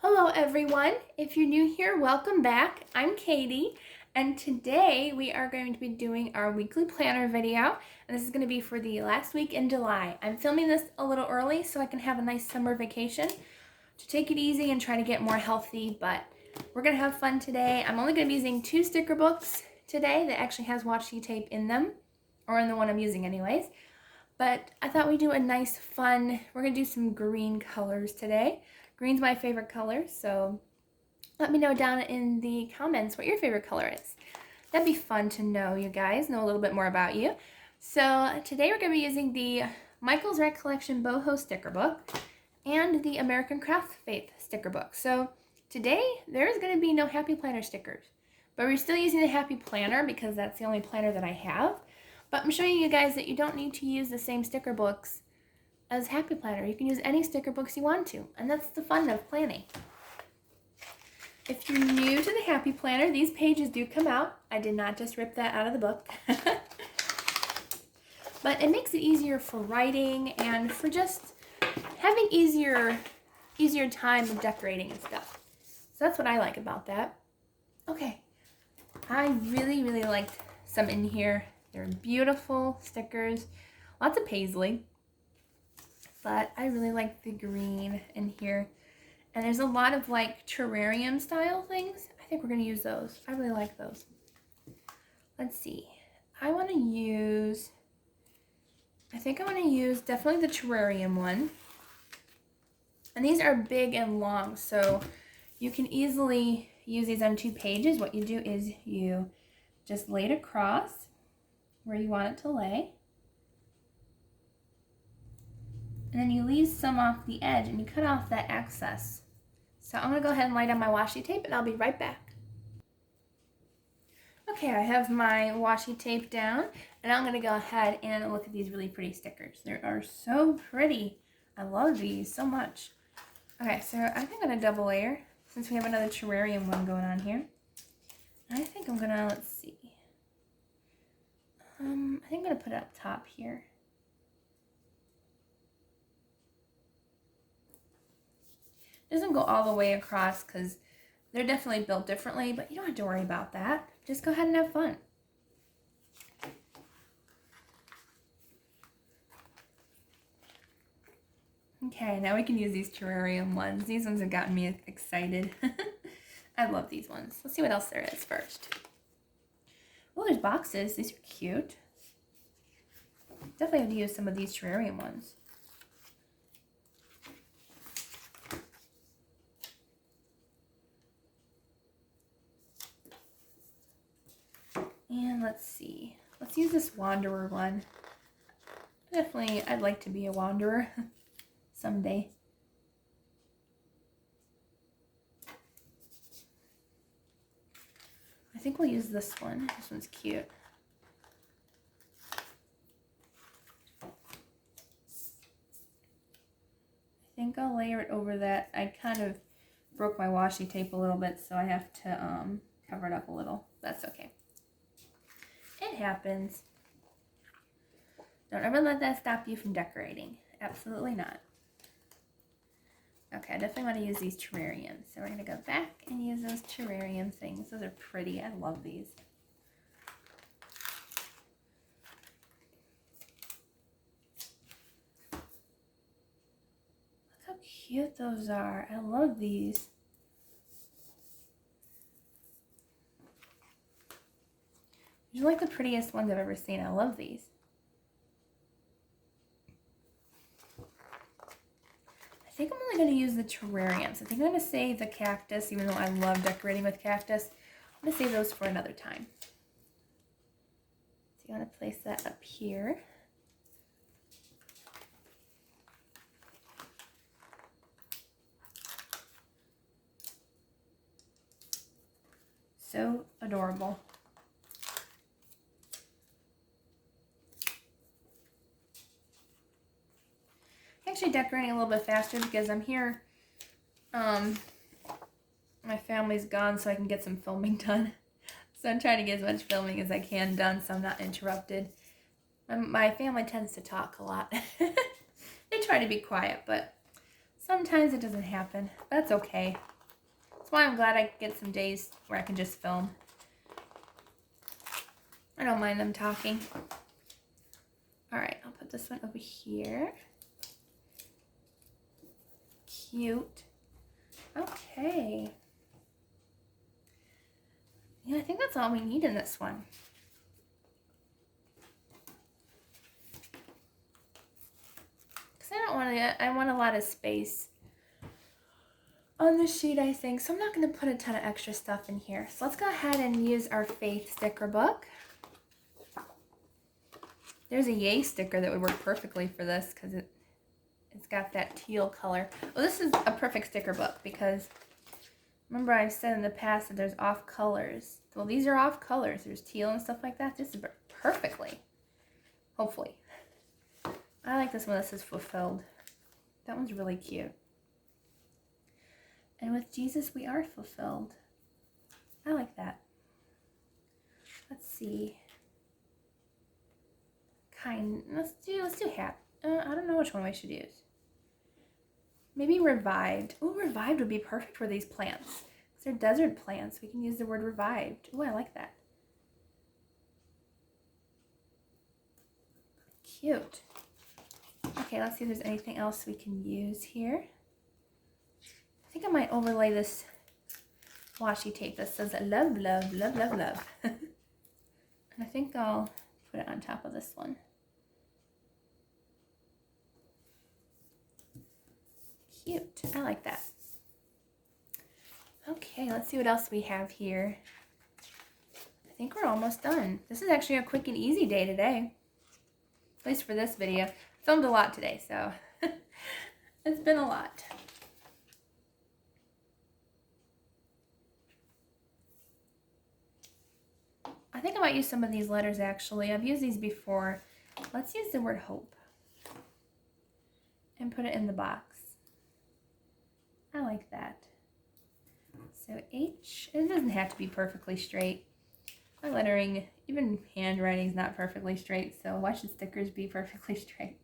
Hello everyone. If you're new here, welcome back. I'm Katie, and today we are going to be doing our weekly planner video, and this is going to be for the last week in July. I'm filming this a little early so I can have a nice summer vacation to take it easy and try to get more healthy, but we're going to have fun today. I'm only going to be using 2 sticker books today that actually has washi tape in them, or in the one I'm using anyways. But I thought we'd do a nice fun, we're going to do some green colors today. Green's my favorite color, so let me know down in the comments what your favorite color is. That'd be fun to know, you guys, know a little bit more about you. So today we're going to be using the Michael's Recollection Boho sticker book and the American Craft Faith sticker book. So today there's going to be no Happy Planner stickers, but we're still using the Happy Planner because that's the only planner that I have. But I'm showing you guys that you don't need to use the same sticker books as Happy Planner. You can use any sticker books you want to, and that's the fun of planning. If you're new to the Happy Planner, these pages do come out. I did not just rip that out of the book. But it makes it easier for writing and for just having easier time of decorating and stuff. So that's what I like about that. Okay, I really liked some in here. They're beautiful stickers, lots of paisley. But I really like the green in here. And there's a lot of like terrarium style things. I think we're going to use those. I really like those. Let's see. I think I want to use definitely the terrarium one. And these are big and long, so you can easily use these on 2 pages. What you do is you just lay it across where you want it to lay. And then you leave some off the edge and you cut off that excess. So I'm going to go ahead and lay down my washi tape and I'll be right back. Okay, I have my washi tape down and I'm going to go ahead and look at these really pretty stickers. They are so pretty. I love these so much. Okay, so I think I'm going to double layer since we have another terrarium one going on here. I think I'm going to, let's see. I think I'm going to put it up top here. Doesn't go all the way across because they're definitely built differently, but you don't have to worry about that. Just go ahead and have fun. Okay, now we can use these terrarium ones. These ones have gotten me excited. I love these ones. Let's see what else there is first. Oh, there's boxes. These are cute. Definitely have to use some of these terrarium ones. And let's see. Let's use this Wanderer one. Definitely, I'd like to be a Wanderer someday. I think we'll use this one. This one's cute. I think I'll layer it over that. I kind of broke my washi tape a little bit, so I have to cover it up a little. That's okay. It happens. Don't ever let that stop you from decorating. Absolutely not. Okay, I definitely want to use these terrariums. So we're going to go back and use those terrarium things. Those are pretty. I love these. Look how cute those are. I love these. These are like the prettiest ones I've ever seen. I love these. I think I'm only going to use the terrariums. I think I'm going to save the cactus, even though I love decorating with cactus. I'm going to save those for another time. So you want to place that up here. So adorable. Actually decorating a little bit faster because I'm here. My family's gone so I can get some filming done. So I'm trying to get as much filming as I can done so I'm not interrupted. My family tends to talk a lot. They try to be quiet, but sometimes it doesn't happen. That's okay. That's why I'm glad I get some days where I can just film. I don't mind them talking. All right, I'll put this one over here. Cute. Okay. Yeah, I think that's all we need in this one. Because I don't want to, I want a lot of space on the sheet, I think. So I'm not going to put a ton of extra stuff in here. So let's go ahead and use our Faith sticker book. There's a Yay sticker that would work perfectly for this because it's got that teal color. Well, this is a perfect sticker book because remember I've said in the past that there's off colors. Well, these are off colors. There's teal and stuff like that. This is perfectly. Hopefully. I like this one that says fulfilled. That one's really cute. And with Jesus, we are fulfilled. I like that. Let's see. Let's do hat. I don't know which one we should use. Maybe revived. Oh, revived would be perfect for these plants. They're desert plants. We can use the word revived. Oh, I like that. Cute. Okay, let's see if there's anything else we can use here. I think I might overlay this washi tape that says love, love, love, love, love. And I think I'll put it on top of this one. Cute. I like that. Okay, let's see what else we have here. I think we're almost done. This is actually a quick and easy day today. At least for this video. Filmed a lot today, so it's been a lot. I think I might use some of these letters actually. I've used these before. Let's use the word hope and put it in the box. I like that. So H, it doesn't have to be perfectly straight. My lettering, even handwriting is not perfectly straight, so why should stickers be perfectly straight?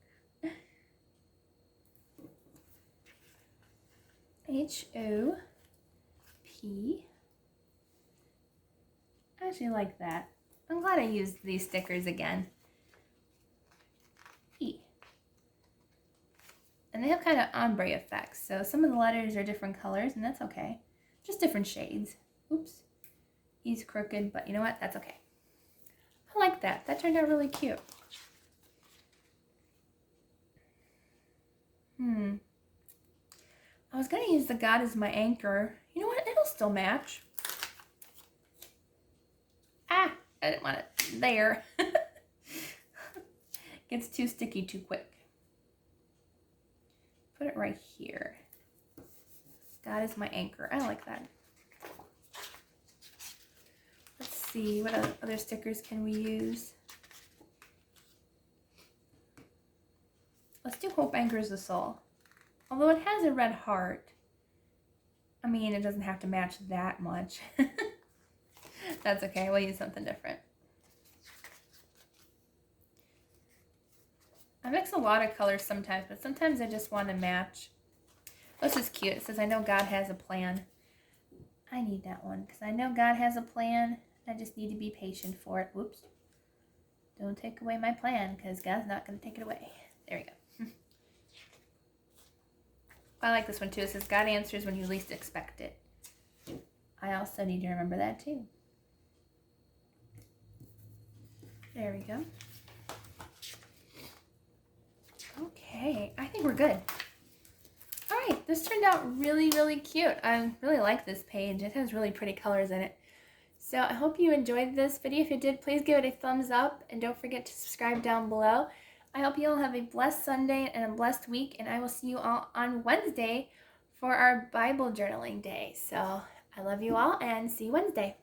H-O-P. I actually like that. I'm glad I used these stickers again. E. And they have kind of ombre effects, so some of the letters are different colors, and that's okay. Just different shades. Oops. He's crooked, but you know what? That's okay. I like that. That turned out really cute. I was going to use the God is my anchor. You know what? It'll still match. Ah, I didn't want it there. Gets too sticky too quick. Put it right here. God is my anchor. I like that. Let's see, what other stickers can we use? Let's do Hope Anchors the Soul. Although it has a red heart, I mean, it doesn't have to match that much. That's okay, we'll use something different. I mix a lot of colors sometimes, but sometimes I just want to match. This is cute. It says, I know God has a plan. I need that one because I know God has a plan. I just need to be patient for it. Whoops. Don't take away my plan because God's not going to take it away. There we go. I like this one too. It says, God answers when you least expect it. I also need to remember that too. There we go. Okay, I think we're good. All right, this turned out really, really cute. I really like this page. It has really pretty colors in it. So I hope you enjoyed this video. If you did, please give it a thumbs up and don't forget to subscribe down below. I hope you all have a blessed Sunday and a blessed week, and I will see you all on Wednesday for our Bible journaling day. So I love you all and see you Wednesday.